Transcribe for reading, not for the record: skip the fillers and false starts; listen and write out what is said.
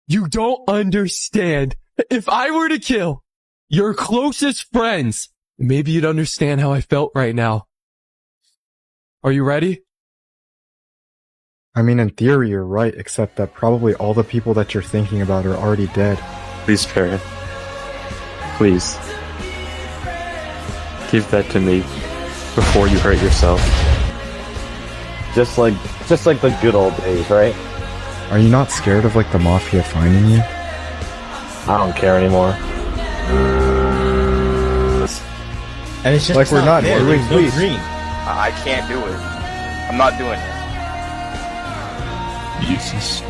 You don't understand. If I were to kill your closest friends, maybe you'd understand how I felt right now. Are you ready? I mean, in theory, you're right, except that probably all the people that you're thinking about are already dead. Please, Parrot. Please. Give that to me before you hurt yourself. Just like the good old days, right? Are you not scared of, like, the Mafia finding you? I don't care anymore. And it's just Like, we're not there. doing There's no please. green. I can't do it. I'm not doing it. Jesus.